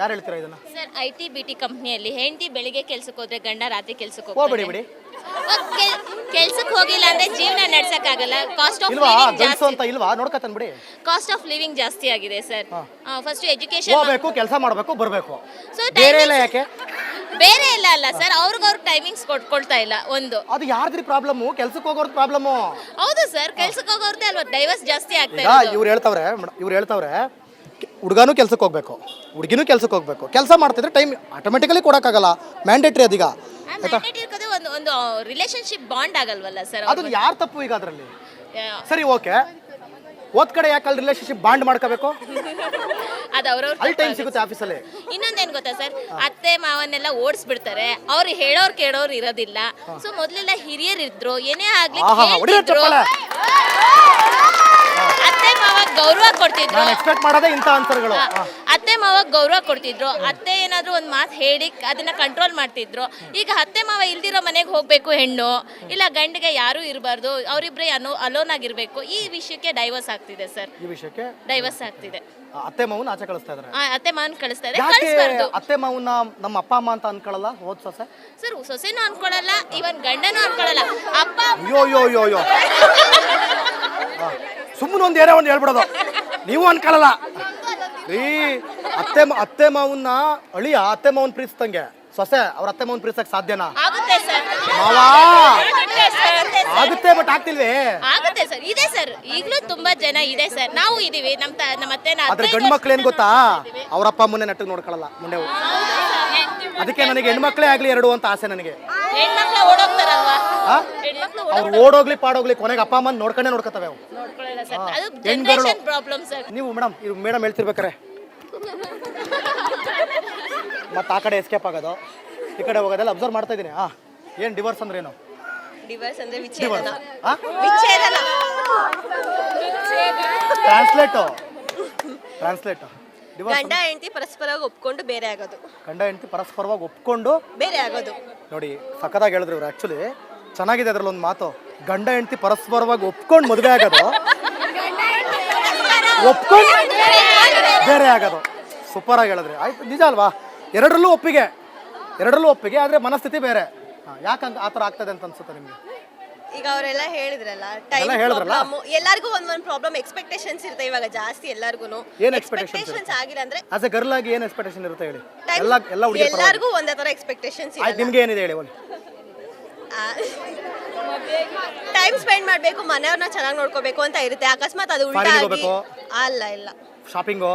ಯಾರು ಹೇಳ್ತೀರಾ ಇದನ್ನ? ಸರ್ IT BT ಕಂಪ್ನಿಯಲ್ಲಿ ಹೆಂಡತಿ ಬೆಳಿಗ್ಗೆ ಕೆಲ್ಸಕ್ಕೆ ಹೋದ್ರೆ ಗಂಡ ರಾತ್ರಿ ಕೆಲ್ಸಕ್ಕೆ ಹೋಗ್ಬಿಡಿ ಬಿಡಿ. ಕೆಲ್ಸಕ್ಕೆ ಹೋಗಿಲ್ಲ ಅಂದ್ರೆ ಜೀವನ ನಡ್ಸಕ್ಕಾಗಲ್ಲ. ಕಾಸ್ಟ್ ಆಫ್ ಇಲ್ವಾ ಲಿವಿಂಗ್ ಗಂಡಸು ಅಂತ ಜಾಸ್ತಿ, ಇಲ್ವಾ? ನೋಡ್ಕತಾನ ಬಿಡಿ. ಕಾಸ್ಟ್ ಆಫ್ ಲಿವಿಂಗ್ ಜಾಸ್ತಿ ಆಗಿದೆ ಸರ್. ಫಸ್ಟ್ ಎಜುಕೇಶನ್ ಹೋಗ್ಬೇಕು, ಕೆಲಸ ಮಾಡಬೇಕು, ಬರಬೇಕು. ಸೊ ಬೇರೆ ಎಲ್ಲ ಯಾಕೆ? ಬೇರೆ ಎಲ್ಲ ಅಲ್ಲ ಸರ್, ಅವ್ರಿಗೆ ಟೈಮಿಂಗ್ಸ್ ಕೊಡ್ಕೊಳ್ತಾ ಇಲ್ಲ. ಒಂದು ಅದು ಯಾರ್ದ್ರಿ ಪ್ರಾಬ್ಲಮ್? ಕೆಲ್ಸಕ್ಕೆ ಹೋಗೋರ್ದು ಪ್ರಾಬ್ಲಮ್. ಹೌದು ಸರ್, ಕೆಲ್ಸಕ್ಕೆ ಹೋಗೋರ್ದೇ ಅಲ್ವಾ ಡೈವರ್ಸ್ ಜಾಸ್ತಿ ಆಗ್ತಾ ಈಗ ಇರೋದು. ಇವ್ರು ಹೇಳ್ತಾವ್ರೆ ಹುಡುಗನೂ ಕೆಲ್ಸಕ್ಕೆ ಹೋಗ್ಬೇಕು, ಹುಡುಗಿನೂ ಕೆಲ್ಸಕ್ಕೆ ಹೋಗ್ಬೇಕು. ಕೆಲಸ ಮಾಡ್ತಿದ್ರೆ ಟೈಮ್ ಆಟೋಮೆಟಿಕಲಿ ಕೊಡಕ್ಕಾಗಲ್ಲ, ಮ್ಯಾಂಡೇಟ್ರಿ ಅದೀಗ. ಒಂದು ರಿಲೇಶನ್ಶಿಪ್ ಬಾಂಡ್ ಆಗಲ್ವಲ್ಲ ಸರ್. ಅದನ್ನ ಯಾರು ತಪ್ಪು ಈಗ ಅದರಲ್ಲಿ? ಸರಿ ಓಕೆ, ಓದ್ ಕಡೆ ಯಾಕೆ ಅಲ್ಲಿ ರಿಲೇಶನ್ಶಿಪ್ ಬಾಂಡ್ ಮಾಡ್ಕೋಬೇಕು? ಅದು ಅವ್ರವ್ರ ಅಲ್ಲಿ ಟೈಮ್ ಸಿಗುತ್ತೆ ಆಫೀಸಲ್ಲಿ. ಇನ್ನೊಂದೇನ್ ಗೊತ್ತಾ ಸರ್, ಅತ್ತೆ ಮಾವನ್ನೆಲ್ಲ ಓಡಿಸ್ಬಿಡ್ತಾರೆ. ಅವ್ರು ಹೇಳೋರ್ ಕೇಳೋರು ಇರೋದಿಲ್ಲ. ಸೊ ಮೊದ್ಲೆಲ್ಲ ಹಿರಿಯರ್ ಇದ್ರು, ಏನೇ ಆಗ್ಲಿ ಕೇಳ್ತಿದ್ರು, ಅತ್ತೆ ಮಾವ ಗೌರವ ಕೊಡ್ತಿದ್ರು. ನಾನು ಎಕ್ಸ್ಪೆಕ್ಟ್ ಮಾಡೋದೇ ಇಂಥ ಆನ್ಸರ್ಗಳು. ಅತ್ತೆ ಮಾವ ಗೌರವ ಕೊಡ್ತಿದ್ರು. ಅತ್ತೆ ಏನಾದ್ರು ಒಂದ್ ಮಾತು ಹೇಳಿ ಅದನ್ನ ಕಂಟ್ರೋಲ್ ಮಾಡ್ತಿದ್ರು. ಈಗ ಅತ್ತೆ ಮಾವ ಇಲ್ದಿರೋ ಮನೆಗೆ ಹೋಗ್ಬೇಕು ಹೆಣ್ಣು, ಇಲ್ಲ ಗಂಡಿಗೆ ಯಾರು ಇರಬಾರ್ದು, ಅವರಿಬ್ರೆ ಅಲೋನ್ ಆಗಿರ್ಬೇಕು. ಈ ವಿಷಯಕ್ಕೆ ಡೈವರ್ಸ್ ಆಗ್ತಿದೆ ಸರ್. ಈ ವಿಷಯಕ್ಕೆ ಡೈವರ್ಸ್ ಆಗ್ತಿದೆ. ಅತ್ತೆ ಮಾವನ ಆಚೆ ಕಳಿಸ್ತಾ ಇದಾರೆ. ಅತ್ತೆ ಮಾವನ್ ಕಳಿಸ್ತಾ ಇದೆ. ಯಾಕೆ ಕಳಿಸ್ಬಾರ್ದು ಅತ್ತೆ ಮಾವನ ನಮ್ಮ ಅಪ್ಪ ಅಮ್ಮ ಅಂತ ಅನ್ಕೊಳ್ಳಲ್ಲ? ಹೋದ್ ಸೊಸೆ ಸರ್, ಸೊಸೆನೂ ಅನ್ಕೊಳಲ್ಲ, ಇವನ್ ಗಂಡನೂ ಅನ್ಕೊಳಲ್ಲ. ಅಪ್ಪ ಅಯ್ಯೋ ಸುಮ್ಮನೆ ಒಂದು ಏನೋ ಒಂದು ಹೇಳ್ಬಿಡೋದು, ನೀವು ಅನ್ಕೊಳ್ಳಲ್ಲ ರೀ. ಅತ್ತೆ ಮಾವನ್ನ ಅಳಿಯ ಅತ್ತೆ ಮಾವನ್ ಪ್ರೀತಿಸ್ತಂಗೆ ಸೊಸೆ ಅವ್ರ ಅತ್ತೆ ಮಾವನ್ ಪ್ರೀತಿಸಕ್ ಸಾಧ್ಯನಾ? ಆಗುತ್ತೆ ಸರ್, ಮಾವಾ ಆಗುತ್ತೆ, ಬಟ್ ಆಗ್ತಿಲ್ವೇ? ಆಗುತ್ತೆ ಸರ್, ಇದೆ ಸರ್. ಈಗಲೂ ತುಂಬಾ ಜನ ಇದೆ ಸರ್. ನಾವು ಇದೀವಿ, ನಮ್ಮ ಅತ್ತೆನ ಆದ್ರೆ ಗಂಡು ಮಕ್ಳು ಏನ್ ಗೊತ್ತಾ, ಅವ್ರ ಅಪ್ಪ ಅಮ್ಮನೇ ನೆಟ್ಟಿಗೆ ನೋಡ್ಕೊಳ್ಳಲ್ಲ ಮುಂದೆ. ಅದಕ್ಕೆ ನನಗೆ ಹೆಣ್ಮಕ್ಳೇ ಆಗ್ಲಿ ಎರಡು ಅಂತ ಆಸೆ ನನಗೆ. ಹೆಣ್ಮಕ್ಳು ಓಡೋಗ್ತಾರಲ್ವಾ, ಹೆಣ್ಮಕ್ಳು ಅವ್ರು ಓಡೋಗ್ಲಿ ಪಾಡೋಗ್ಲಿ ಕೊನೆಗೆ ಅಪ್ಪ ಅಮ್ಮನ ನೋಡ್ಕೊಂಡೇ ಅವು. ನೋಡ್ಕೊಳ್ಳಲ್ಲ ಸರ್, ಅದು ಜನರೇಷನ್ ಪ್ರಾಬ್ಲಮ್ ಸರ್. ನೀವು ಮೇಡಮ್ ಹೇಳ್ತಿರ್ಬೇಕಾರೆ ಮತ್ತೆ ಆ ಕಡೆ ಎಸ್ಕೇಪ್ ಆಗೋದು, ಈ ಕಡೆ ಹೋಗೋದೆಲ್ಲ ಅಬ್ಸರ್ವ್ ಮಾಡ್ತಾ ಇದೀನಿ. ಏನ್ ಡಿವೋರ್ಸ್ ಅಂದ್ರೆ ಏನು? ಡಿವೋರ್ಸ್ ಅಂದ್ರೆ ಡಿವೋರ್ಸ್ ವಿಚ್ಛೇದನ. ಟ್ರಾನ್ಸ್ಲೇಟ್ ಗಂಡ ಹೆಂಡತಿ ಪರಸ್ಪರವಾಗಿ ಒಪ್ಕೊಂಡು ಬೇರೆ ಆಗೋದು. ಗಂಡ ಹೆಂಡತಿ ಪರಸ್ಪರವಾಗಿ ಒಪ್ಕೊಂಡು ಬೇರೆ ಆಗೋದು. ನೋಡಿ ಸಕ್ಕದಾಗಿ ಹೇಳಿದ್ರು ಇವ್ರು. ಆಕ್ಚುಲಿ ಚೆನ್ನಾಗಿದೆ ಅದ್ರಲ್ಲಿ ಒಂದು ಮಾತು, ಗಂಡ ಹೆಂಡತಿ ಪರಸ್ಪರವಾಗಿ ಒಪ್ಕೊಂಡು ಮದುವೆ ಆಗೋದು, ಒಪ್ಕೊಂಡು ಬೇರೆ ಆಗೋದು. ಸೂಪರ್ ಆಗಿ ಹೇಳಿದ್ರಿ. ಆಯ್ತು, ನಿಜ ಅಲ್ವಾ? ಎರಡರಲ್ಲೂ ಒಪ್ಪಿಗೆ, ಆದ್ರೆ ಮನಸ್ಥಿತಿ ಬೇರೆ. ಯಾಕೆ ಆ ಥರ ಆಗ್ತದೆ ಅಂತ ಅನ್ಸುತ್ತೆ ನಿಮ್ಗೆ? ಈಗ ಅವರೆಲ್ಲ ಹೇಳಿದ್ರಲ್ಲ, ಎಲ್ಲರಿಗೂ ಒಂದೊಂದು ಪ್ರಾಬ್ಲಮ್, ಎಕ್ಸ್ಪೆಕ್ಟೇಷನ್ಸ್ ಇರುತ್ತೆ ಇವಾಗ ಜಾಸ್ತಿ ಎಲ್ಲರಿಗೂ. ಏನು ಎಕ್ಸ್ಪೆಕ್ಟೇಷನ್ಸ್ ಆಗಿಲ್ಲ ಅಂದ್ರೆ ಆಸ್ ಎ ಗರ್ಲ್ ಆಗಿ ಏನು ಎಕ್ಸ್ಪೆಕ್ಟೇಷನ್ ಇರುತ್ತೆ ಹೇಳಿ? ಎಲ್ಲ ಹುಡುಗಿಯರು ಎಲ್ಲರಿಗೂ ಒಂದೇ ತರ ಎಕ್ಸ್ಪೆಕ್ಟೇಷನ್ಸ್ ಇದೆ. ನಿಮ್ಗೆ ಏನಿದೆ ಹೇಳಿ? ಒಂದು ಟೈಮ್ ಸ್ಪೆಂಡ್ ಮಾಡ್ಬೇಕು, ಮನೆಯವ್ರನ್ನ ಚೆನ್ನಾಗಿ ನೋಡ್ಕೋಬೇಕು ಅಂತ ಇರುತ್ತೆ. ಅಕಸ್ಮಾತ್ ಅದು ಉಲ್ಟಾ ಆಗಿ ಅಲ್ಲ ಇಲ್ಲ ಶಾಪಿಂಗು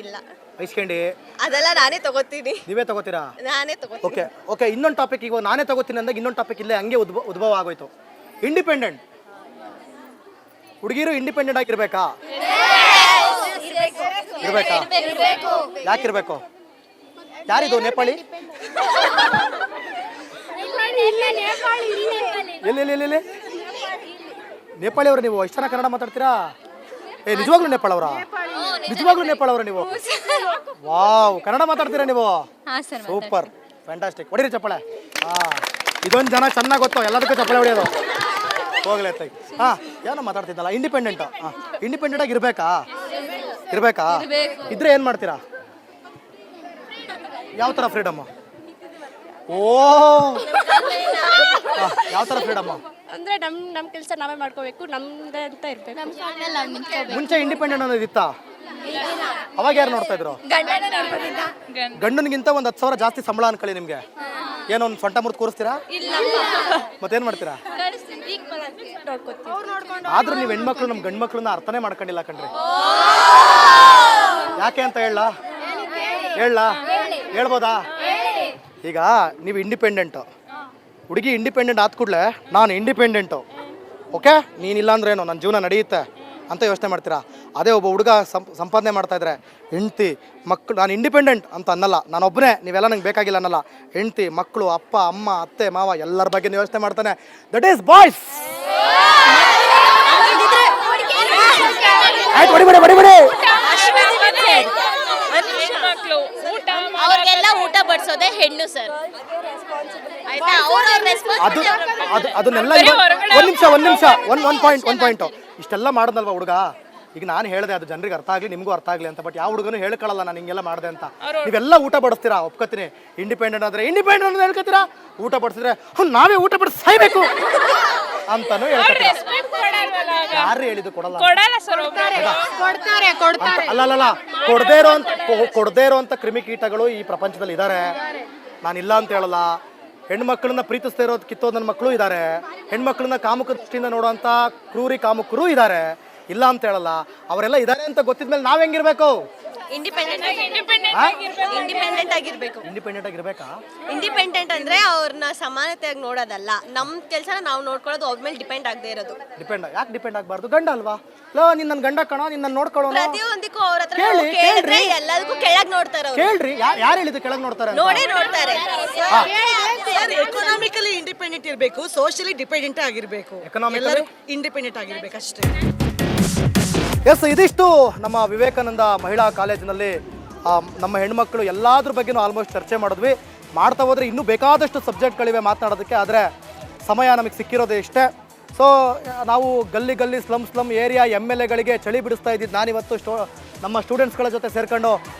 ಇಲ್ಲ ಐಸ್ ಕ್ಯಾಂಡಿ ಅದೆಲ್ಲ ನಾನೇ ತಗೋತೀನಿ. ನೀವೇ ತಗೋತೀರಾ? ನಾನೇ ತಗೋತೀನಿ. ಓಕೆ ಇನ್ನೊಂದು ಟಾಪಿಕ್. ಈಗ ನಾನೇ ತಗೋತೀನಿ ಅಂದಾಗ ಇನ್ನೊಂದು ಟಾಪಿಕ್ ಇಲ್ಲೇ ಹಂಗೆ ಉದ್ಭವ ಆಗೋಯ್ತು. ಇಂಡಿಪೆಂಡೆಂಟ್ ಹುಡುಗಿರು ಇಂಡಿಪೆಂಡೆಂಟ್ ಆಗಿರ್ಬೇಕಾ? ಇರ್ಬೇಕಾ? ಯಾಕಿರ್ಬೇಕು? ಯಾರಿದು ನೇಪಾಳಿ? ಎಲ್ಲಿ ನೇಪಾಳಿ ಅವ್ರ ನೀವು? ಎಷ್ಟು ಚೆನ್ನಾಗಿ ಕನ್ನಡ ಮಾತಾಡ್ತೀರಾ. ನಿಜವಾಗ್ಲೂ ನೇಪಾಳ ಅವರ? ನಿಜವಾಗ್ಲೂ ನೇಪಾಳ ಅವರ ನೀವು? ವಾವ್, ಕನ್ನಡ ಮಾತಾಡ್ತೀರಾ ನೀವು? Super, fantastic. ಹೊಡಿರಿ ಚಪ್ಪಳೆ. ಇದೊಂದು ಜನ ಚೆನ್ನಾಗಿ ಗೊತ್ತು, ಎಲ್ಲದಕ್ಕೂ ಚಪ್ಪಳೆ ಹೊಡಿಯೋದು. ಹೋಗ್ಲೇ ಏನೋ ಮಾತಾಡ್ತಿದ್ದಲ್ಲ. ಇಂಡಿಪೆಂಡೆಂಟ್ ಆಗಿ ಇರ್ಬೇಕಾ? ಇದ್ರೆ ಏನ್ ಮಾಡ್ತೀರಾ? ಯಾವ ತರ ಫ್ರೀಡಮ್? ಯಾವ ತರ ಫ್ರೀಡಮ್ ಅಂದ್ರೆ ನಮ್ ಕೆಲಸ ನಾವೇ ಮಾಡ್ಕೋಬೇಕು, ನಮ್ದೇ ಅಂತ ಇರ್ಬೇಕು. ಮುಂಚೆ ಇಂಡಿಪೆಂಡೆಂಟ್ ಅನ್ನೋದು ಇತ್ತಾ? ಅವಾಗ ಯಾರು ನೋಡ್ತಾ ಇದ್ರು? ಗಂಡನಿಗಿಂತ ಒಂದ್ 10,000 ಜಾಸ್ತಿ ಸಂಬಳ ಅನ್ಕೊಳ್ಳಿ ನಿಮ್ಗೆ, ಏನೋ ಒಂದು ಸೊಂಟ ಮುರಿದು ಕೂರಿಸ್ತೀರಾ? ಮತ್ತೇನ್ ಮಾಡ್ತೀರಾ? ಆದ್ರೂ ನೀವು ಹೆಣ್ಮಕ್ಳು ನಮ್ ಗಂಡ್ ಮಕ್ಳನ್ನ ಅರ್ಥನೇ ಮಾಡ್ಕೊಂಡಿಲ್ಲ ಕಣ್ರಿ. ಯಾಕೆ ಅಂತ ಹೇಳ್ಬೋದಾ? ಈಗ ನೀವು ಇಂಡಿಪೆಂಡೆಂಟು, ಹುಡುಗಿ ಇಂಡಿಪೆಂಡೆಂಟ್ ಆದ ಕೂಡಲೇ ನಾನು ಇಂಡಿಪೆಂಡೆಂಟು, ಓಕೆ ನೀನಿಲ್ಲ ಅಂದ್ರೆ ಏನು ನನ್ನ ಜೀವನ ನಡೆಯುತ್ತೆ ಅಂತ ಯೋಚನೆ ಮಾಡ್ತೀರಾ. ಅದೇ ಒಬ್ಬ ಹುಡುಗ ಸಂಪಾದನೆ ಮಾಡ್ತಾ ಇದ್ರೆ ಹೆಂಡ್ತಿ ಮಕ್ಕಳು, ನಾನು ಇಂಡಿಪೆಂಡೆಂಟ್ ಅಂತ ಅನ್ನಲ್ಲ, ನಾನೊಬ್ಬನೇ ನೀವೆಲ್ಲ ನಂಗೆ ಬೇಕಾಗಿಲ್ಲ ಅನ್ನಲ್ಲ. ಹೆಂಡ್ತಿ ಮಕ್ಕಳು ಅಪ್ಪ ಅಮ್ಮ ಅತ್ತೆ ಮಾವ ಎಲ್ಲರ ಬಗ್ಗೆ ಯೋಚನೆ ಮಾಡ್ತಾನೆ. That is boys. ಆಯ್ತು, ಹೊಡಿಬೇಡಿ. ಅವ್ರಿಗೆಲ್ಲ ಊಟ ಬಡಿಸೋದೇ ಹೆಣ್ಣು ಸರ್. ಅದನ್ನೆಲ್ಲ ಒಂದ್ ನಿಮಿಷ, ಒಂದ್ ಪಾಯಿಂಟ್. ಇಷ್ಟೆಲ್ಲ ಮಾಡೋದಲ್ವಾ ಹುಡುಗ, ಈಗ ನಾನು ಹೇಳಿದೆ ಅದು ಜನರಿಗೆ ಅರ್ಥ ಆಗಲಿ ನಿಮಗೂ ಅರ್ಥ ಆಗಲಿ ಅಂತ. ಬಟ್ ಯಾವ ಹುಡುಗನು ಹೇಳ್ಕೊಳ್ಳಲ್ಲ ನಾನು ಹಿಂಗೆಲ್ಲ ಮಾಡಿದೆ ಅಂತ. ನೀವೆಲ್ಲ ಊಟ ಬಡಿಸ್ತೀರಾ, ಒಪ್ಕೋತೀನಿ. ಇಂಡಿಪೆಂಡೆಂಟ್ ಆದರೆ ಇಂಡಿಪೆಂಡೆಂಟ್ ಅಂತ ಹೇಳ್ಕೊತೀರಾ, ಊಟ ಬಡಿಸಿದ್ರೆ ನಾವೇ ಊಟ ಬಡಿಸಿ ಸಾಯ್ಬೇಕು ಅಂತಾನು ಹೇಳ್ಕೊತೀರಾ. ಯಾರು ಹೇಳಿದ್ದು ಕೊಡಲ್ಲ? ಅಲ್ಲ ಕೊಡದೇ ಇರೋಂಥ ಕ್ರಿಮಿಕೀಟಗಳು ಈ ಪ್ರಪಂಚದಲ್ಲಿ ಇದ್ದಾರೆ. ನಾನಿಲ್ಲ ಅಂತ ಹೇಳಲ್ಲ. ಹೆಣ್ಮಕ್ಳನ್ನ ಪ್ರೀತಿಸ್ತಾ ಇರೋದು ಕಿತ್ತೋದ್ ನನ್ನ ಮಕ್ಕಳು ಇದ್ದಾರೆ. ಹೆಣ್ಮಕ್ಳನ್ನ ಕಾಮುಕ ದೃಷ್ಟಿಯಿಂದ ನೋಡುವಂಥ ಕ್ರೂರಿ ಕಾಮುಕರು ಇದ್ದಾರೆ. ಇಲ್ಲ ಅಂತ ಹೇಳಲ್ಲ. ಅವರೆಲ್ಲ ಇದ್ದಾರೆ ಅಂತ ಗೊತ್ತಿದ್ಮೇಲೆ ನಾವ್ ಹೆಂಗಿರ್ಬೇಕು? ಇಂಡಿಪೆಂಡೆಂಟ್ ಆಗಿರ್ಬೇಕು. ಇಂಡಿಪೆಂಡೆಂಟ್ ಆಗಿರ್ಬೇಕಾ? ಇಂಡಿಪೆಂಡೆಂಟ್ ಅಂದ್ರೆ ಅವ್ರನ್ನ ಸಮಾನತೆಯಾಗಿ ನೋಡೋದಲ್ಲ, ನಮ್ ಕೆಲಸನ ನಾವು ನೋಡ್ಕೊಳ್ಳೋದು, ಅವ್ರ ಮೇಲೆ ಡಿಪೆಂಡ್ ಆಗದೆ ಇರೋದು. ಯಾಕೆ ಡಿಪೆಂಡ್ ಆಗಬಾರ್ದು? ಗಂಡ ಅಲ್ವಾ? ನಿನ್ನ ನನ್ನ ಗಂಡ ಕಣ, ನಿನ್ನ ನೋಡ್ಕೊಳ್ಳೋಣ. ಪ್ರತಿಯೊಂದಕ್ಕೂ ಅವ್ರ ಹತ್ರ ಕೇಳಿದ್ರೆ ಎಲ್ಲದಕ್ಕೂ ಕೆಳಗ್ ನೋಡ್ತಾರ ಅವ್ರು. ಕೇಳ್ರಿ, ಯಾರು ಹೇಳಿದ್ದು ಕೆಳಗ್ ನೋಡ್ತಾರೆ? ನೋಡೇ ನೋಡ್ತಾರೆ. ಎಕನಾಮಿಕಲಿ ಇಂಡಿಪೆಂಡೆಂಟ್ ಇರಬೇಕು, ಸೋಷಿಯಲಿ ಡಿಪೆಂಡೆಂಟ್ ಆಗಿರ್ಬೇಕು. ಎಕನಾಮಿಕಲಿ ಇಂಡಿಪೆಂಡೆಂಟ್ ಆಗಿರ್ಬೇಕು ಅಷ್ಟೇ. ಎಸ್, ಇದಿಷ್ಟು ನಮ್ಮ ವಿವೇಕಾನಂದ ಮಹಿಳಾ ಕಾಲೇಜಿನಲ್ಲಿ ನಮ್ಮ ಹೆಣ್ಮಕ್ಳು ಎಲ್ಲಾದ್ರ ಬಗ್ಗೆನೂ ಆಲ್ಮೋಸ್ಟ್ ಚರ್ಚೆ ಮಾಡಿದ್ವಿ. ಮಾಡ್ತಾ ಹೋದರೆ ಇನ್ನೂ ಬೇಕಾದಷ್ಟು ಸಬ್ಜೆಕ್ಟ್ಗಳಿವೆ ಮಾತನಾಡೋದಕ್ಕೆ, ಆದರೆ ಸಮಯ ನಮಗೆ ಸಿಕ್ಕಿರೋದೇ ಇಷ್ಟೇ. ಸೊ ನಾವು ಗಲ್ಲಿ ಸ್ಲಮ್ ಏರಿಯಾ MLAಗಳಿಗೆ ಚಳಿ ಬಿಡಿಸ್ತಾ ಇದ್ದಿದ್ದು ನಾನಿವತ್ತು ನಮ್ಮ ಸ್ಟೂಡೆಂಟ್ಸ್ಗಳ ಜೊತೆ ಸೇರ್ಕೊಂಡು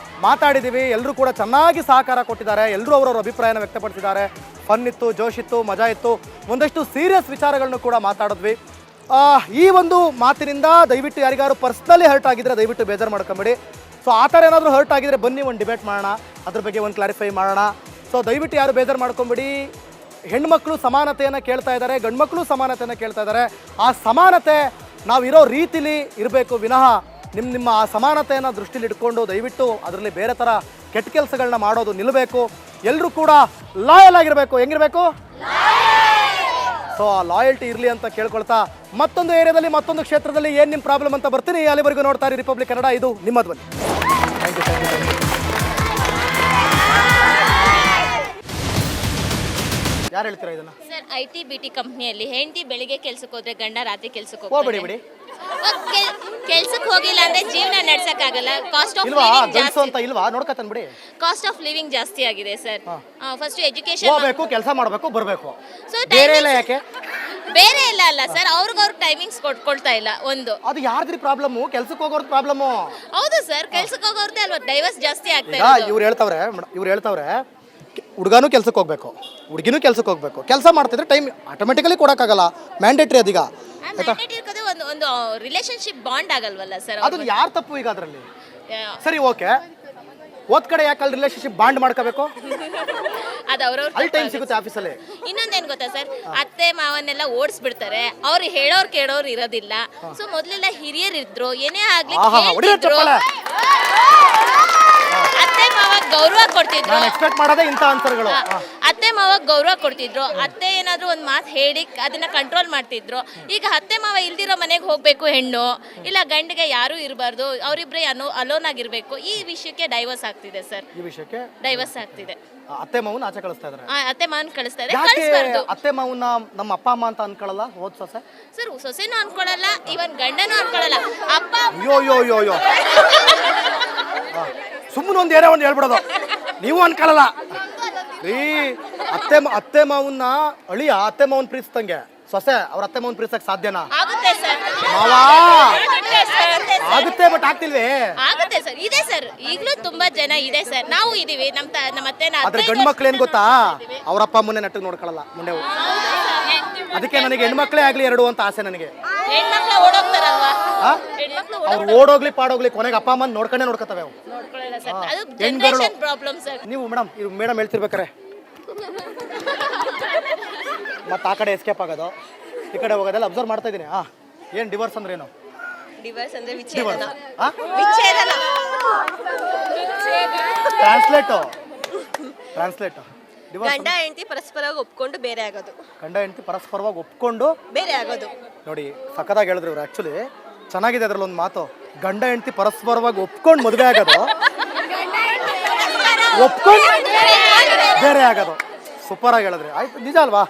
ಮಾತಾಡಿದ್ದೀವಿ. ಎಲ್ಲರೂ ಕೂಡ ಚೆನ್ನಾಗಿ ಸಹಕಾರ ಕೊಟ್ಟಿದ್ದಾರೆ. ಎಲ್ಲರೂ ಅವರವ್ರ ಅಭಿಪ್ರಾಯನ ವ್ಯಕ್ತಪಡಿಸಿದ್ದಾರೆ. ಫನ್ ಇತ್ತು, ಜೋಶ್ ಇತ್ತು, ಮಜಾ ಇತ್ತು. ಒಂದಷ್ಟು ಸೀರಿಯಸ್ ವಿಚಾರಗಳನ್ನು ಕೂಡ ಮಾತಾಡಿದ್ವಿ. ಈ ಒಂದು ಮಾತಿನಿಂದ ದಯವಿಟ್ಟು ಯಾರಿಗಾರು ಪರ್ಸ್ನಲಿ ಹರ್ಟ್ ಆಗಿದ್ರೆ ದಯವಿಟ್ಟು ಬೇಜಾರು ಮಾಡ್ಕೊಂಬೇಡಿ. ಸೊ ಆ ಥರ ಏನಾದರೂ ಹರ್ಟ್ ಆಗಿದ್ರೆ ಬನ್ನಿ ಒಂದು ಡಿಬೇಟ್ ಮಾಡೋಣ, ಅದ್ರ ಬಗ್ಗೆ ಒಂದು ಕ್ಲಾರಿಫೈ ಮಾಡೋಣ. ಸೊ ದಯವಿಟ್ಟು ಯಾರು ಬೇಜಾರು ಮಾಡ್ಕೊಂಬೇಡಿ. ಹೆಣ್ಮಕ್ಳು ಸಮಾನತೆಯನ್ನು ಕೇಳ್ತಾ ಇದ್ದಾರೆ, ಗಂಡ್ಮಕ್ಳು ಸಮಾನತೆಯನ್ನು ಕೇಳ್ತಾ ಇದ್ದಾರೆ. ಆ ಸಮಾನತೆ ನಾವಿರೋ ರೀತಿಲಿ ಇರಬೇಕು ವಿನಃ ನಿಮ್ಮ ಆ ಸಮಾನತೆಯನ್ನು ದೃಷ್ಟಿಲಿ ಇಟ್ಕೊಂಡು ದಯವಿಟ್ಟು ಅದರಲ್ಲಿ ಬೇರೆ ಥರ ಕೆಟ್ಟ ಕೆಲಸಗಳನ್ನ ಮಾಡೋದು ನಿಲ್ಲಬೇಕು. ಎಲ್ಲರೂ ಕೂಡ ಲಾಯಲ್ ಆಗಿರಬೇಕು. ಹೆಂಗಿರಬೇಕು? ಸೊ ಆ ಲಾಯಲ್ಟಿ ಇರಲಿ ಅಂತ ಕೇಳ್ಕೊಳ್ತಾ ಮತ್ತೊಂದು ಏರಿಯಾದಲ್ಲಿ ಮತ್ತೊಂದು ಕ್ಷೇತ್ರದಲ್ಲಿ ಏನು ನಿಮ್ಮ ಪ್ರಾಬ್ಲಮ್ ಅಂತ ಬರ್ತೀನಿ. ಅಲ್ಲಿವರೆಗೂ ನೋಡ್ತಾ ಇರಿ ರಿಪಬ್ಲಿಕ್ ಕನ್ನಡ, ಇದು ನಿಮ್ಮ ಧ್ವನಿ. Thank you. ಯಾರು ಹೇಳ್ತೀರಾ ಇದನ್ನ? ಸರ್, IT BT ಕಂಪ್ನಿಯಲ್ಲಿ ಹೆಂಡತಿ ಬೆಳಿಗ್ಗೆ ಕೆಲ್ಸಕ್ಕೆ ಹೋದ್ರೆ ಗಂಡ ರಾತ್ರಿ ಕೆಲ್ಸಕ್ಕೆ ಹೋಗ್ಬೇಡಿ ಬಿಡಿ. ಕೆಲ್ಸಕ್ಕೆ ಹೋಗಿಲ್ಲ ಅಂದ್ರೆ ಜೀವನ ನಡ್ಸಕ್ಕಾಗಲ್ಲ. ಕಾಸ್ಟ್ ಆಫ್ ಇಲ್ವಾ ಲಿವಿಂಗ್ ಗಂಡಸು ಜಾಸ್ತಿ. ಅಂತ ಇಲ್ವಾ? ನೋಡ್ಕತಾನ ಬಿಡಿ. ಕಾಸ್ಟ್ ಆಫ್ ಲಿವಿಂಗ್ ಜಾಸ್ತಿ ಆಗಿದೆ ಸರ್. ಫಸ್ಟ್ ಎಜುಕೇಶನ್ ಹೋಗ್ಬೇಕು, ಕೆಲಸ ಮಾಡಬೇಕು, ಬರಬೇಕು. ಸೊ ಬೇರೆ ಇಲ್ಲ. ಯಾಕೆ ಬೇರೆ ಇಲ್ಲ ಅಲ್ಲ ಸರ್, ಅವ್ರಿಗೆ ಟೈಮಿಂಗ್ಸ್ ಕೊಡ್ಕೊಳ್ತಾ ಇಲ್ಲ. ಒಂದು ಅದು ಯಾರ್ದ್ರಿ ಪ್ರಾಬ್ಲಮ್ಮು? ಕೆಲ್ಸಕ್ಕೆ ಹೋಗೋರ್ದು ಪ್ರಾಬ್ಲಮ್ಮು. ಹೌದು ಸರ್, ಕೆಲ್ಸಕ್ಕೆ ಹೋಗೋರ್ದೆ ಅಲ್ವಾ ಡೈವರ್ಸ್ ಜಾಸ್ತಿ ಆಗ್ತಾ ಈಗ ಇರೋದು. ಇವ್ರು ಹೇಳ್ತಾವ್ರೆ ಹುಡುಗನೂ ಕೆಲ್ಸಕ್ಕೆ ಹೋಗ್ಬೇಕು, ಹುಡುಗಿನೂ ಕೆಲ್ಸಕ್ಕೆ ಹೋಗ್ಬೇಕು. ಕೆಲಸ ಮಾಡ್ತಿದ್ರೆ ಟೈಮ್ ಆಟೋಮೆಟಿಕಲಿ ಕೊಡೋಕ್ಕಾಗಲ್ಲ, ಮ್ಯಾಂಡೇಟ್ರಿ ಅದೀಗ. ಒಂದು ರಿಲೇಶನ್ಶಿಪ್ ಬಾಂಡ್ ಆಗಲ್ವಲ್ಲ ಸರ್. ಅದು ಯಾರು ತಪ್ಪು ಈಗ ಅದರಲ್ಲಿ? ಸರಿ, ಓಕೆ, ಓದ್ ಕಡೆ ಯಾಕೆ ಅಲ್ಲಿ ರಿಲೇಶನ್ಶಿಪ್ ಬಾಂಡ್ ಮಾಡ್ಕೋಬೇಕು? ಅದು ಅವ್ರವ್ರ ಅಲ್ಲಿ ಟೈಮ್ ಸಿಗುತ್ತೆ ಆಫೀಸಲ್ಲಿ. ಇನ್ನೊಂದೇನ್ ಗೊತ್ತಾ ಸರ್, ಅತ್ತೆ ಮಾವನ್ನೆಲ್ಲ ಓಡಿಸ್ಬಿಡ್ತಾರೆ. ಅವ್ರು ಹೇಳೋರ್ ಕೇಳೋರು ಇರೋದಿಲ್ಲ. ಸೊ ಮೊದ್ಲೆಲ್ಲ ಹಿರಿಯರ್ ಇದ್ರು, ಏನೇ ಆಗ್ಲಿ ಕೇಳ್ತಿದ್ರು, ಅತ್ತೆ ಮಾವ ಗೌರವ ಕೊಡ್ತಿದ್ರು. ನಾನು ಎಕ್ಸ್ಪೆಕ್ಟ್ ಮಾಡೋದೇ ಇಂಥ ಆನ್ಸರ್ಗಳು. ಅತ್ತೆ ಮಾವ ಗೌರವ ಕೊಡ್ತಿದ್ರು. ಅತ್ತೆ ಏನಾದ್ರು ಒಂದ್ ಮಾತು ಹೇಳಿ ಅದನ್ನ ಕಂಟ್ರೋಲ್ ಮಾಡ್ತಿದ್ರು. ಈಗ ಅತ್ತೆ ಮಾವ ಇಲ್ದಿರೋ ಮನೆಗೆ ಹೋಗ್ಬೇಕು ಹೆಣ್ಣು, ಇಲ್ಲ ಗಂಡಿಗೆ ಯಾರು ಇರಬಾರ್ದು, ಅವರಿಬ್ರೆ ಅಲೋನ್ ಆಗಿರ್ಬೇಕು. ಈ ವಿಷಯಕ್ಕೆ ಡೈವರ್ಸ್ ಆಗ್ತಿದೆ ಸರ್. ಈ ವಿಷಯಕ್ಕೆ ಡೈವರ್ಸ್ ಆಗ್ತಿದೆ. ಅತ್ತೆ ಮಾವನ ಆಚೆ ಕಳಿಸ್ತಾ ಇದ್ದಾರೆ. ಅತ್ತೆ ಮಾವನ್ ಕಳಿಸ್ತಾ ಇದೆ. ಯಾಕೆ ಕಳಿಸ್ಬಾರ್ದು. ಅತ್ತೆ ಮಾವನ ನಮ್ಮ ಅಪ್ಪ ಅಮ್ಮ ಅಂತ ಅನ್ಕೊಳ್ಳಲ್ಲ? ಓದ್ ಸೊಸೆ ಸರ್, ಸೊಸೆನೂ ಅನ್ಕೊಳಲ್ಲ, ಇವನ್ ಗಂಡನೂ ಅನ್ಕೊಳಲ್ಲ. ಅಪ್ಪ ಅಯ್ಯೋ ಸುಮ್ಮನೆ ಒಂದು ಏನೋ ಒಂದು ಹೇಳ್ಬಿಡೋದು. ನೀವು ಅನ್ಕೊಳ್ಳಲ್ಲ ರೀ. ಅತ್ತೆ ಮಾವನ್ನ ಅಳಿಯ ಅತ್ತೆ ಮಾವನ್ ಪ್ರೀತಿಸ್ತಂಗೆ ಸೊಸೆ ಅವ್ರ ಅತ್ತೆ ಮಾವನ್ ಪ್ರೀತಿಸಕ್ ಸಾಧ್ಯನಾ? ಆಗುತ್ತೆ ಸರ್. ಮಾವಾ ಆಗುತ್ತೆ, ಬಟ್ ಆಗ್ತಿಲ್ವೇ? ಆಗುತ್ತೆ ಸರ್, ಇದೆ ಸರ್. ಈಗಲೂ ತುಂಬಾ ಜನ ಇದೆ ಸರ್. ನಾವು ಇದೀವಿ, ನಮ್ಮ ಅತ್ತೆನ. ಆದ್ರೆ ಗಂಡು ಮಕ್ಳು ಏನ್ ಗೊತ್ತಾ, ಅವ್ರ ಅಪ್ಪ ಅಮ್ಮನೇ ನೆಟ್ಟಿಗೆ ನೋಡ್ಕೊಳ್ಳಲ್ಲ ಮುಂದೆ. ಅದಕ್ಕೆ ನನಗೆ ಹೆಣ್ಮಕ್ಳೇ ಆಗ್ಲಿ ಎರಡು ಅಂತ ಆಸೆ ನನಗೆ. ಹೆಣ್ಮಕ್ಳು ಓಡೋಗ್ತಾರಲ್ವಾ? ಅವ್ರು ಓಡೋಗ್ಲಿ ಪಾಡೋಗ್ಲಿ ಕೊನೆಗೆ ಅಪ್ಪ ಅಮ್ಮನ ನೋಡ್ಕೊಂಡೇ ಅವು. ನೋಡ್ಕೊಳ್ಳಲ್ಲ ಸರ್, ಅದು ಜನರೇಷನ್ ಪ್ರಾಬ್ಲಮ್ ಸರ್. ನೀವು ಮೇಡಮ್ ಹೇಳ್ತಿರ್ಬೇಕಾರೆ ಮತ್ತೆ ಆ ಕಡೆ ಎಸ್ಕೇಪ್ ಆಗೋದು, ಈ ಕಡೆ ಹೋಗೋದೆಲ್ಲ ಅಬ್ಸರ್ವ್ ಮಾಡ್ತಾ ಇದ್ದೀನಿ. ಏನು ಡಿವೋರ್ಸ್ ಅಂದ್ರೆ ಏನು? ಡಿವೋರ್ಸ್ ಅಂದ್ರೆ ವಿಚ್ಛೇದನ. ಟ್ರಾನ್ಸ್ಲೇಟ್ ಗಂಡ ಹೆಂಡತಿ ಪರಸ್ಪರವಾಗಿ ಒಪ್ಕೊಂಡು ಬೇರೆ ಆಗೋದು. ಗಂಡ ಹೆಂಡತಿ ಪರಸ್ಪರವಾಗಿ ಒಪ್ಕೊಂಡು ಬೇರೆ ಆಗೋದು. ನೋಡಿ, ಸಕ್ಕದಾಗಿ ಹೇಳಿದ್ರು ಇವ್ರು. ಆಕ್ಚುಲಿ ಚೆನ್ನಾಗಿದೆ ಅದ್ರಲ್ಲಿ ಒಂದು ಮಾತು. ಗಂಡ ಹೆಂಡತಿ ಪರಸ್ಪರವಾಗಿ ಒಪ್ಕೊಂಡು ಮದುವೆ ಆಗೋದು, ಒಪ್ಕೊಂಡು ಬೇರೆ ಆಗೋದು. ಸೂಪರ್ ಆಗಿ ಹೇಳಿದ್ರಿ. ಆಯ್ತು, ನಿಜ ಅಲ್ವಾ?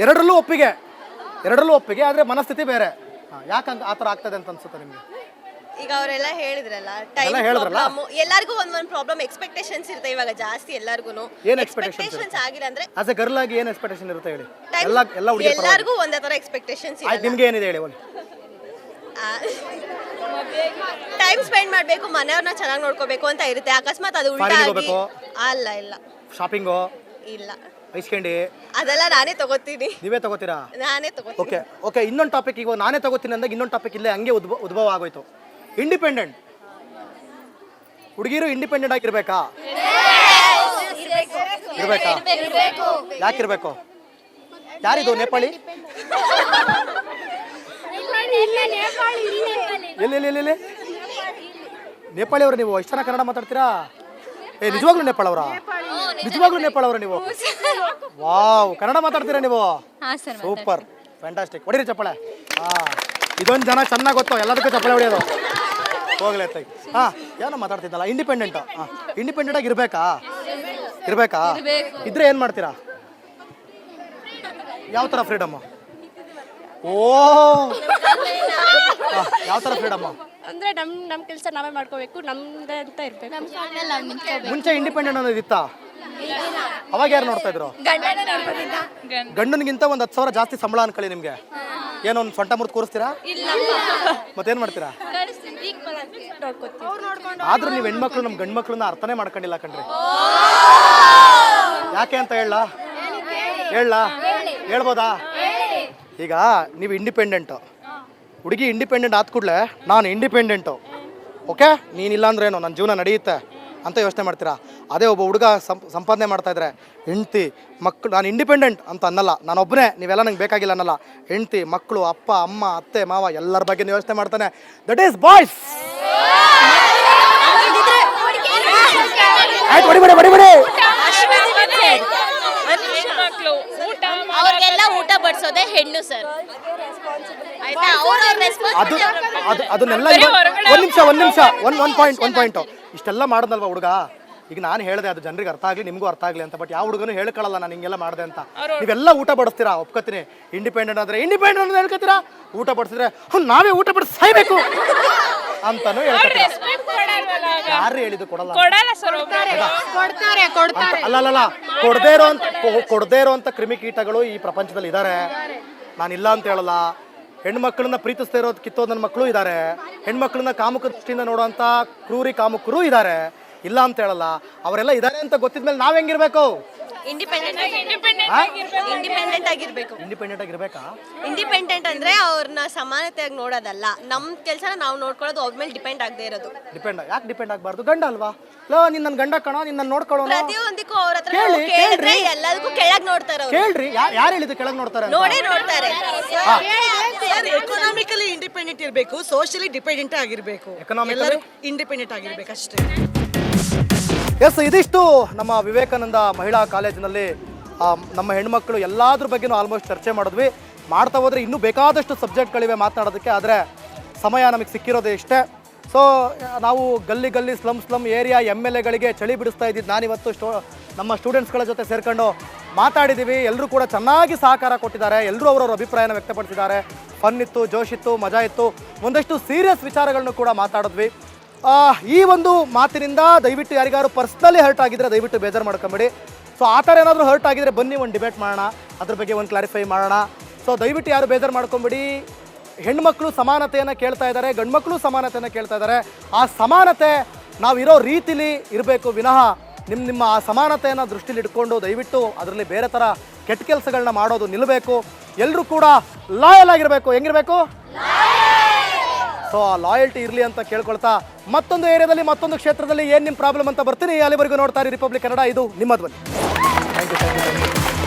ಎರಡರಲ್ಲೂ ಒಪ್ಪಿಗೆ, ಆದ್ರೆ ಮನಸ್ಥಿತಿ ಬೇರೆ. ಯಾಕೆ ಆ ಥರ ಆಗ್ತದೆ ಅಂತ ಅನ್ಸುತ್ತೆ ನಿಮ್ಗೆ? ಈಗ ಅವರೆಲ್ಲ ಹೇಳಿದ್ರಲ್ಲ, ಟೈಮ್ ಪ್ರಾಬ್ಲಮ್, ಎಲ್ಲರಿಗೂ ಒಂದೊಂದು ಪ್ರಾಬ್ಲಮ್, ಎಕ್ಸ್ಪೆಕ್ಟೇಷನ್ಸ್ ಇರುತ್ತೆ ಇವಾಗ ಜಾಸ್ತಿ ಎಲ್ಲರಿಗೂ. ಏನು ಎಕ್ಸ್ಪೆಕ್ಟೇಷನ್ಸ್ ಆಗಿಲ್ಲ ಅಂದ್ರೆ ಆಸ್ ಎ ಗರ್ಲ್ ಆಗಿ ಏನು ಎಕ್ಸ್ಪೆಕ್ಟೇಷನ್ ಇರುತ್ತೆ ಹೇಳಿ? ಎಲ್ಲರಿಗೂ ಒಂದೇ ತರ ಎಕ್ಸ್ಪೆಕ್ಟೇಷನ್ಸ್ ಆಯ್ತು, ನಿಮ್ಗೆ ಏನಿದೆ ಹೇಳಿ? ಟೈಮ್ ಸ್ಪೆಂಡ್ ಮಾಡಬೇಕು, ಮನೆಯವ್ರನ್ನ ಚೆನ್ನಾಗಿ ನೋಡ್ಕೋಬೇಕು ಅಂತ ಇರುತ್ತೆ. ಅಕಸ್ಮಾತ್ ಅದು ಉಲ್ಟಾ Foreign ಆಗಿ ಹೋಗ್ಬೇಕು? ಅಲ್ಲ ಇಲ್ಲ ಶಾಪಿಂಗು, ಇಲ್ಲ ಐಸ್ ಕ್ಯಾಂಡಿ ಅದೆಲ್ಲ ನಾನೇ ತಗೋತೀನಿ, ನೀವೇ ತಗೋತೀರಾ? ನಾನೇ ತಗೋತೀನಿ. ಓಕೆ ಓಕೆ, ಇನ್ನೊಂದು ಟಾಪಿಕ್. ಈಗ ನಾನೇ ತಗೋತೀನಿ ಅಂದಾಗ ಇನ್ನೊಂದು ಟಾಪಿಕ್ ಇಲ್ಲೇ ಹಂಗೆ ಉದ್ಭವ ಆಗೋಯ್ತು. ಇಂಡಿಪೆಂಡೆಂಟ್ ಹುಡುಗಿರು ಇಂಡಿಪೆಂಡೆಂಟ್ ಆಗಿರ್ಬೇಕಾ? ಇರ್ಬೇಕಾ? ಯಾಕಿರ್ಬೇಕು? ಯಾರಿದು ನೇಪಾಳಿ? ಎಲ್ಲಿ ನೇಪಾಳಿ ಅವ್ರ ನೀವು? ಎಷ್ಟು ಜನ ಕನ್ನಡ ಮಾತಾಡ್ತೀರಾ? ನಿಜವಾಗ್ಲೂ ನೇಪಾಳ ಅವರ? ನಿಜವಾಗ್ಲೂ ನೇಪಾಳ ಅವರ ನೀವು? ವಾವ್, ಕನ್ನಡ ಮಾತಾಡ್ತೀರಾ ನೀವು? Super, fantastic. ಹೊಡಿರಿ ಚಪ್ಪಳೆ. ಇದೊಂದು ಜನ ಚೆನ್ನಾಗಿ ಗೊತ್ತು, ಎಲ್ಲದಕ್ಕೂ ಚಪ್ಪಳೆ ಹೊಡೆಯೋದು. ಹೋಗ್ಲಿ ಆಯ್ತು. ಏನೋ ಮಾತಾಡ್ತಿದ್ದಲ್ಲ, ಇಂಡಿಪೆಂಡೆಂಟ್. ಇಂಡಿಪೆಂಡೆಂಟ್ ಆಗಿ ಇರ್ಬೇಕಾ? ಇದ್ರೆ ಏನು ಮಾಡ್ತೀರಾ? ಯಾವ ಥರ ಫ್ರೀಡಮ್? ಯಾವ ಥರ ಫ್ರೀಡಮ್? ಅಂದರೆ ನಮ್ಮ ಕೆಲಸ ನಾವೇ ಮಾಡ್ಕೋಬೇಕು, ನಮ್ಮದೇ ಅಂತ ಇರಬೇಕು. ಮುಂಚೆ ಇಂಡಿಪೆಂಡೆಂಟ್ ಅನ್ನೋದಿತ್ತಾ? ಅವಾಗ ಯಾರು ನೋಡ್ತಾ ಇದ್ರು? ಗಂಡನಿಗಿಂತ ಒಂದು 10,000 ಜಾಸ್ತಿ ಸಂಬಳ ಅನ್ಕೊಳ್ಳಿ ನಿಮ್ಗೆ, ಏನೋ ಒಂದು ಸೊಂಟ ಮುರಿದು ಕೂರಿಸ್ತೀರಾ? ಮತ್ತೇನ್ ಮಾಡ್ತೀರಾ? ಆದ್ರೂ ನೀವು ಹೆಣ್ಮಕ್ಳು ನಮ್ಮ ಗಂಡು ಮಕ್ಳನ್ನ ಅರ್ಥನೇ ಮಾಡ್ಕೊಂಡಿಲ್ಲ ಕಣ್ರಿ. ಯಾಕೆ ಅಂತ ಹೇಳ್ಬೋದಾ? ಈಗ ನೀವು ಇಂಡಿಪೆಂಡೆಂಟು, ಹುಡುಗಿ ಇಂಡಿಪೆಂಡೆಂಟ್ ಆದ ಕೂಡಲೇ ನಾನು ಇಂಡಿಪೆಂಡೆಂಟು, ಓಕೆ, ನೀನಿಲ್ಲ ಅಂದ್ರೆ ಏನೋ ನನ್ನ ಜೀವನ ನಡೆಯುತ್ತೆ ಅಂತ ಯೋಚನೆ ಮಾಡ್ತೀರಾ. ಅದೇ ಒಬ್ಬ ಹುಡುಗ ಸಂಪಾದನೆ ಮಾಡ್ತಾಯಿದ್ರೆ ಹೆಂಡ್ತಿ ಮಕ್ಕಳು, ನಾನು ಇಂಡಿಪೆಂಡೆಂಟ್ ಅಂತ ಅನ್ನಲ್ಲ, ನಾನೊಬ್ಬನೇ, ನೀವೆಲ್ಲ ನಂಗೆ ಬೇಕಾಗಿಲ್ಲ ಅನ್ನಲ್ಲ. ಹೆಂಡ್ತಿ ಮಕ್ಕಳು, ಅಪ್ಪ ಅಮ್ಮ ಅತ್ತೆ ಮಾವ ಎಲ್ಲರ ಬಗ್ಗೆ ಯೋಚನೆ ಮಾಡ್ತಾನೆ. That is boys. ಆಯ್ತು, ಬಡಿ. ಅವ್ರಿಗೆಲ್ಲ ಊಟ ಬಡಿಸೋದೇ ಹೆಣ್ಣು ಸರ್. ಆಯ್ತಾ? ಅದನ್ನೆಲ್ಲ ಒಂದು ನಿಮಿಷ ಒಂದು ಪಾಯಿಂಟ್ ಇಷ್ಟೆಲ್ಲ ಮಾಡೋದಲ್ವಾ ಹುಡುಗ? ಈಗ ನಾನು ಹೇಳಿದೆ, ಅದು ಜನರಿಗೆ ಅರ್ಥ ಆಗಲಿ, ನಿಮಗೂ ಅರ್ಥ ಆಗಲಿ ಅಂತ. ಬಟ್ ಯಾವ ಹುಡುಗನು ಹೇಳ್ಕೊಳ್ಳಲ್ಲ ನಾನು ಹಿಂಗೆಲ್ಲ ಮಾಡಿದೆ ಅಂತ. ನೀವೆಲ್ಲ ಊಟ ಬಡಿಸ್ತೀರಾ, ಒಪ್ಕೋತೀನಿ. ಇಂಡಿಪೆಂಡೆಂಟ್ ಅಂತ ಹೇಳ್ಕೊತೀರಾ. ಊಟ ಬಡಿಸಿದ್ರೆ ನಾವೇ ಊಟ ಬಡಿಸಿ ಸಾಯ್ಬೇಕು ಅಂತಾನು ಹೇಳ್ಕೊತೀರಾ. ಯಾರು ಹೇಳಿದ್ದು ಕೊಡಲ್ಲ? ಅಲ್ಲ, ಕೊಡದೇ ಇರೋಂಥ ಕ್ರಿಮಿಕೀಟಗಳು ಈ ಪ್ರಪಂಚದಲ್ಲಿ ಇದ್ದಾರೆ, ನಾನಿಲ್ಲ ಅಂತ ಹೇಳಲ್ಲ. ಹೆಣ್ಮಕ್ಳನ್ನ ಪ್ರೀತಿಸ್ತಾ ಇರೋದು ಕಿತ್ತೋದ್ ನನ್ನ ಮಕ್ಕಳು ಇದ್ದಾರೆ, ಹೆಣ್ಮಕ್ಳನ್ನ ಕಾಮುಕ ದೃಷ್ಟಿಯಿಂದ ನೋಡುವಂಥ ಕ್ರೂರಿ ಕಾಮುಕರು ಇದ್ದಾರೆ, ಇಲ್ಲ ಅಂತ ಹೇಳಲ್ಲ. ಅವರೆಲ್ಲ ಇದ್ದಾರೆ ಅಂತ ಗೊತ್ತಿದ್ಮೇಲೆ ನಾವ್ ಹೆಂಗಿರ್ಬೇಕು? ಇಂಡಿಪೆಂಡೆಂಟ್ ಆಗಿರ್ಬೇಕು. ಇಂಡಿಪೆಂಡೆಂಟ್ ಅಂದ್ರೆ ಅವ್ರನ್ನ ಸಮಾನತೆಯಾಗಿ ನೋಡೋದಲ್ಲ, ನಮ್ ಕೆಲಸನ ನಾವು ನೋಡ್ಕೊಳ್ಳೋದು, ಅವ್ರ ಮೇಲೆ ಡಿಪೆಂಡ್ ಆಗದೆ ಇರೋದು. ಯಾಕೆ ಡಿಪೆಂಡ್ ಆಗಬಾರ್ದು? ಗಂಡ ಅಲ್ವಾ? ನಿನ್ನ ಗಂಡ ಕಣ, ನಿನ್ನ ನೋಡ್ಕೊಳ್ಳೋ. ಪ್ರತಿಯೊಂದಕ್ಕೂ ಅವ್ರ ಹತ್ರ ಕೇಳಿದ್ರೆ ಎಲ್ಲದಕ್ಕೂ ಕೆಳಗ್ ನೋಡ್ತಾರೆ. ಕೇಳ್ರಿ, ಯಾರು ಹೇಳಿದ್ದು ಕೆಳಗ್ ನೋಡ್ತಾರೆ? ನೋಡ್ತಾರೆ. ಎಕನಾಮಿಕಲಿ ಇಂಡಿಪೆಂಡೆಂಟ್ ಇರಬೇಕು, ಸೋಷಿಯಲಿ ಡಿಪೆಂಡೆಂಟ್ ಆಗಿರ್ಬೇಕು. ಎಲ್ಲರೂ ಇಂಡಿಪೆಂಡೆಂಟ್ ಆಗಿರ್ಬೇಕು ಅಷ್ಟೇ. ಎಸ್, ಇದಿಷ್ಟು ನಮ್ಮ ವಿವೇಕಾನಂದ ಮಹಿಳಾ ಕಾಲೇಜಿನಲ್ಲಿ ನಮ್ಮ ಹೆಣ್ಮಕ್ಳು ಎಲ್ಲಾದ್ರ ಬಗ್ಗೆನೂ ಆಲ್ಮೋಸ್ಟ್ ಚರ್ಚೆ ಮಾಡಿದ್ವಿ. ಮಾಡ್ತಾ ಹೋದರೆ ಇನ್ನೂ ಬೇಕಾದಷ್ಟು ಸಬ್ಜೆಕ್ಟ್ಗಳಿವೆ ಮಾತನಾಡೋದಕ್ಕೆ, ಆದರೆ ಸಮಯ ನಮಗೆ ಸಿಕ್ಕಿರೋದೇ ಇಷ್ಟೇ. ಸೊ ನಾವು ಗಲ್ಲಿ ಸ್ಲಮ್ ಏರಿಯಾ MLAಗಳಿಗೆ ಚಳಿ ಬಿಡಿಸ್ತಾ ಇದ್ದಿದ್ದು ನಾನಿವತ್ತು ನಮ್ಮ ಸ್ಟೂಡೆಂಟ್ಸ್ಗಳ ಜೊತೆ ಸೇರ್ಕೊಂಡು ಮಾತಾಡಿದ್ದೀವಿ. ಎಲ್ಲರೂ ಕೂಡ ಚೆನ್ನಾಗಿ ಸಹಕಾರ ಕೊಟ್ಟಿದ್ದಾರೆ, ಎಲ್ಲರೂ ಅವರವ್ರ ಅಭಿಪ್ರಾಯನ ವ್ಯಕ್ತಪಡಿಸಿದ್ದಾರೆ. ಫನ್ ಇತ್ತು, ಜೋಶ್ ಇತ್ತು, ಮಜಾ ಇತ್ತು, ಒಂದಷ್ಟು ಸೀರಿಯಸ್ ವಿಚಾರಗಳನ್ನು ಕೂಡ ಮಾತಾಡಿದ್ವಿ. ಈ ಒಂದು ಮಾತಿನಿಂದ ದಯವಿಟ್ಟು ಯಾರಿಗಾರು ಪರ್ಸ್ನಲಿ ಹರ್ಟ್ ಆಗಿದ್ರೆ ದಯವಿಟ್ಟು ಬೇಜಾರು ಮಾಡ್ಕೊಂಬೇಡಿ. ಸೊ ಆ ಥರ ಏನಾದರೂ ಹರ್ಟ್ ಆಗಿದ್ರೆ ಬನ್ನಿ ಒಂದು ಡಿಬೇಟ್ ಮಾಡೋಣ, ಅದ್ರ ಬಗ್ಗೆ ಒಂದು ಕ್ಲಾರಿಫೈ ಮಾಡೋಣ. ಸೊ ದಯವಿಟ್ಟು ಯಾರು ಬೇಜಾರು ಮಾಡ್ಕೊಂಬೇಡಿ. ಹೆಣ್ಮಕ್ಳು ಸಮಾನತೆಯನ್ನು ಕೇಳ್ತಾ ಇದ್ದಾರೆ, ಗಂಡ್ಮಕ್ಳು ಸಮಾನತೆಯನ್ನು ಕೇಳ್ತಾ ಇದ್ದಾರೆ. ಆ ಸಮಾನತೆ ನಾವಿರೋ ರೀತಿಲಿ ಇರಬೇಕು ವಿನಃ ನಿಮ್ಮ ಆ ಸಮಾನತೆಯನ್ನು ದೃಷ್ಟಿಲಿ ಇಟ್ಕೊಂಡು ದಯವಿಟ್ಟು ಅದರಲ್ಲಿ ಬೇರೆ ಥರ ಕೆಟ್ಟ ಕೆಲಸಗಳನ್ನ ಮಾಡೋದು ನಿಲ್ಲಬೇಕು. ಎಲ್ಲರೂ ಕೂಡ ಲಾಯಲ್ ಆಗಿರಬೇಕು. ಹೆಂಗಿರಬೇಕು? ಸೊ ಆ ಲಾಯಲ್ಟಿ ಇರಲಿ ಅಂತ ಕೇಳ್ಕೊಳ್ತಾ, ಮತ್ತೊಂದು ಏರಿಯಾದಲ್ಲಿ ಮತ್ತೊಂದು ಕ್ಷೇತ್ರದಲ್ಲಿ ಏನು ನಿಮ್ಮ ಪ್ರಾಬ್ಲಮ್ ಅಂತ ಬರ್ತೀನಿ. ಅಲ್ಲಿವರೆಗೂ ನೋಡ್ತಾ ಇರಿ ರಿಪಬ್ಲಿಕ್ ಕನ್ನಡ, ಇದು ನಿಮ್ಮ ಧ್ವನಿ. Thank you.